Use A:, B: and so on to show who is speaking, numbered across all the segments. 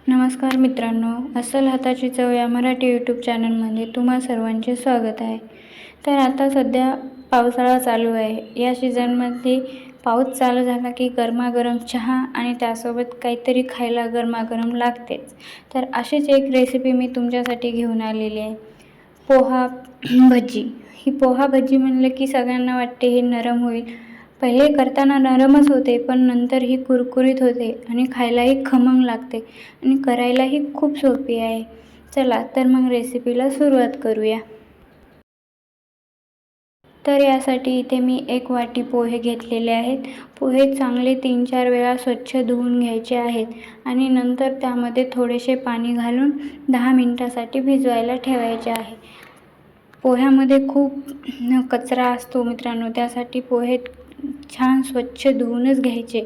A: नमस्कार मित्रांनो, अस्सल हाताची चव या मराठी यूट्यूब चॅनलमध्ये तुम्हा सर्वांचे स्वागत आहे. तर आता सध्या पावसाळा चालू आहे. या सीझनमध्ये पाऊस चालू झाला की गरमागरम चहा आणि त्यासोबत काहीतरी खायला गरमागरम लागतेच. तर अशीच एक रेसिपी मी तुमच्यासाठी घेऊन आलेली आहे, पोहा भजी. ही पोहा भजी म्हणलं की सगळ्यांना वाटते हे नरम होईल. पहिले करताना नरमच होते, पण नंतर ही कुरकुरीत होते आणि खायलाही खमंग लागते आणि करायलाही खूप सोपी आहे. चला तर मग रेसिपीला सुरुवात करूया. तर यासाठी इथे मी 1 वाटी पोहे घेतलेले आहेत. पोहे चांगले 3-4 वेळा स्वच्छ धुवून घ्यायचे आहेत आणि नंतर त्यामध्ये थोडेसे पाणी घालून 10 मिनिटासाठी भिजवायला ठेवायचे आहे. पोह्यामध्ये खूप कचरा असतो मित्रांनो, त्यासाठी पोहे छान स्वच्छ धुवूनच घ्यायचे.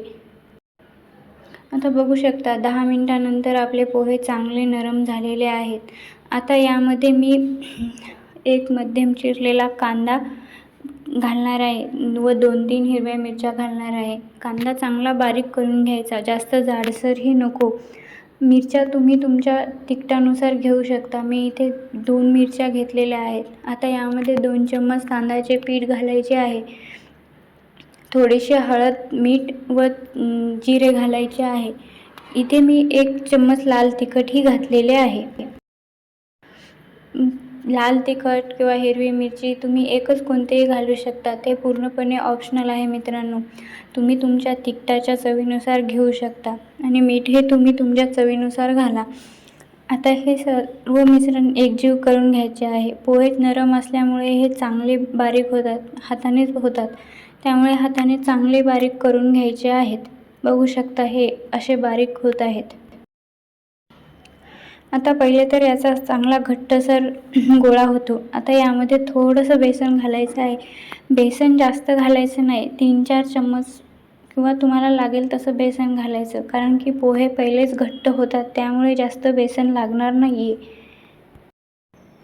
A: आता बघू शकता 10 मिनिटानंतर आपले पोहे चांगले नरम झालेले आहेत. आता यामध्ये मी एक मध्यम चिरलेला कांदा घालणार आहे व 2-3 हिरव्या मिरच्या घालणार आहे. कांदा चांगला बारीक करून घ्यायचा, जास्त जाडसरही नको. मिरच्या तुम्ही तुमच्या तिखटानुसार घेऊ शकता. मी इथे 2 मिरच्या घेतलेल्या आहेत. आता यामध्ये 2 चम्मच तांदळाचे पीठ घालायचे आहे. थोडीशी हळद, मीठ व जिरे घालायचे आहे. इथे मी 1 चम्मच लाल तिखटही घातलेले आहे. लाल तिखट किंवा हिरवी मिरची तुम्ही एकच कोणतेही घालू शकता. ते पूर्णपणे ऑप्शनल आहे मित्रांनो. तुम्ही तुमच्या तिखटाच्या चवीनुसार घेऊ शकता आणि मीठ हे तुम्ही तुमच्या चवीनुसार घाला. आता हे सर्व मिश्रण एकजीव करून घ्यायचे आहे. पोहे नरम असल्यामुळे हे चांगले बारीक होतात, हातानेच होतात. त्यामुळे हाताने चांगले बारीक करून घ्यायचे आहेत. बघू शकता हे असे बारीक होत आहेत. आता पहिले तर याचा चांगला घट्टसर गोळा होतो. आता यामध्ये थोडंसं बेसन घालायचं आहे. बेसन जास्त घालायचं नाही, 3-4 चम्मच किंवा तुम्हाला लागेल तसं बेसन घालायचं, कारण की पोहे पहिलेच घट्ट होतात, त्यामुळे जास्त बेसन लागणार नाही आहे.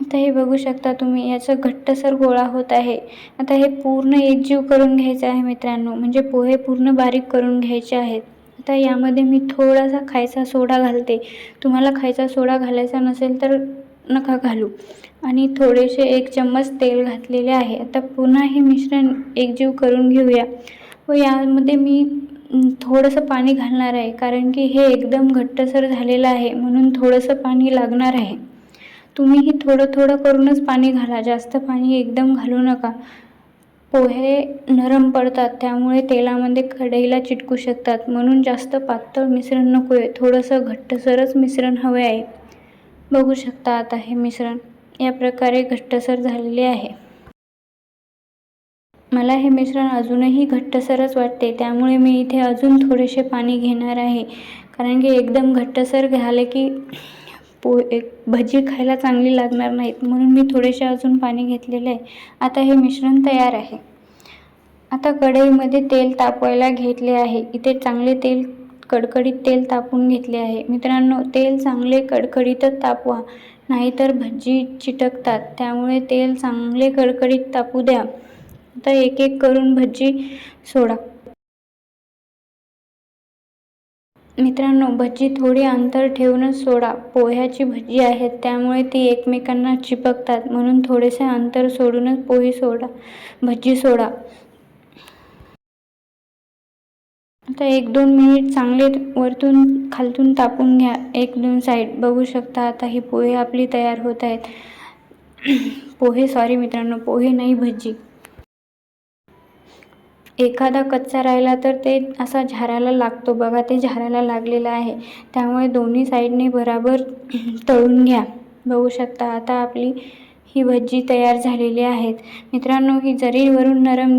A: आता हे बघू शकता तुम्ही, याचं घट्टसर गोळा होत आहे. आता हे पूर्ण एकजीव करून घ्यायचं आहे मित्रांनो, म्हणजे पोहे पूर्ण बारीक करून घ्यायचे आहेत. आता यामध्ये मी थोडासा खायचा सोडा घालते. तुम्हाला खायचा सोडा घालायचा नसेल तर नका घालू. आणि थोडेसे 1 चम्मच तेल घातलेले आहे. आता पुन्हा हे मिश्रण एकजीव करून घेऊया व यामध्ये मी थोडंसं पाणी घालणार आहे, कारण की हे एकदम घट्टसर झालेलं आहे, म्हणून थोडंसं पाणी लागणार आहे. तुम्हीही थोडं थोडं करूनच पाणी घाला, जास्त पाणी एकदम घालू नका. पोहे नरम पडतात, त्यामुळे तेलामध्ये कढईला चिटकू शकतात, म्हणून जास्त पातळ मिश्रण नको आहे. थोडंसं घट्टसरच मिश्रण हवे आहे. बघू शकता आता हे मिश्रण या प्रकारे घट्टसर झालेले आहे. मला हे मिश्रण अजूनही घट्टसरच वाटते, त्यामुळे मी इथे अजून थोडेसे पाणी घेणार आहे, कारण की एकदम घट्टसर झाले की भजी खायला चांगली लागणार नाहीत, म्हणून मी थोडेसे अजून पाणी घेतलेले आहे. आता हे मिश्रण तयार आहे. आता कढईमध्ये तेल तापवायला घेतले आहे. इथे चांगले कडकडीत तेल तापून घेतले आहे. मित्रांनो, तेल चांगले कडकडीतच तापवा, नाहीतर भजी चिटकतात. त्यामुळे तेल चांगले कडकडीत तापू द्या. आता एक एक करून भजी सोडा. मित्रांनो, भजी थोडी अंतर ठेवूनच सोडा. पोह्याची भजी आहेत, त्यामुळे ती एकमेकांना चिपकतात, म्हणून थोडेसे अंतर सोडूनच भजी सोडा. आता 1-2 मिनिट चांगले वरतून खालतून तापून घ्या, 1-2 साईड. बघू शकता आता ही पोहे आपली तयार होत आहेत. पोहे नाही, भजी. एखादा कच्चा राहिला तर ते असा झारायला लागतो बघा, ते झारायला लागलेलं आहे. त्यामुळे दोन्ही साईडने बराबर तळून घ्या. बघू शकता आता आपली ही भजी तयार झालेली आहेत. मित्रांनो, ही जरी वरून नरम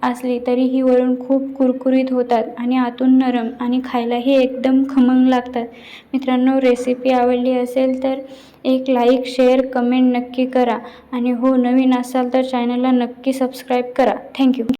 A: असली तरी ही वरून खूप कुरकुरीत होतात आणि आतून नरम आणि खायलाही एकदम खमंग लागतात. मित्रांनो, रेसिपी आवडली असेल तर एक लाईक, शेअर, कमेंट नक्की करा आणि हो, नवीन असाल तर चॅनलला नक्की सबस्क्राईब करा. थँक्यू.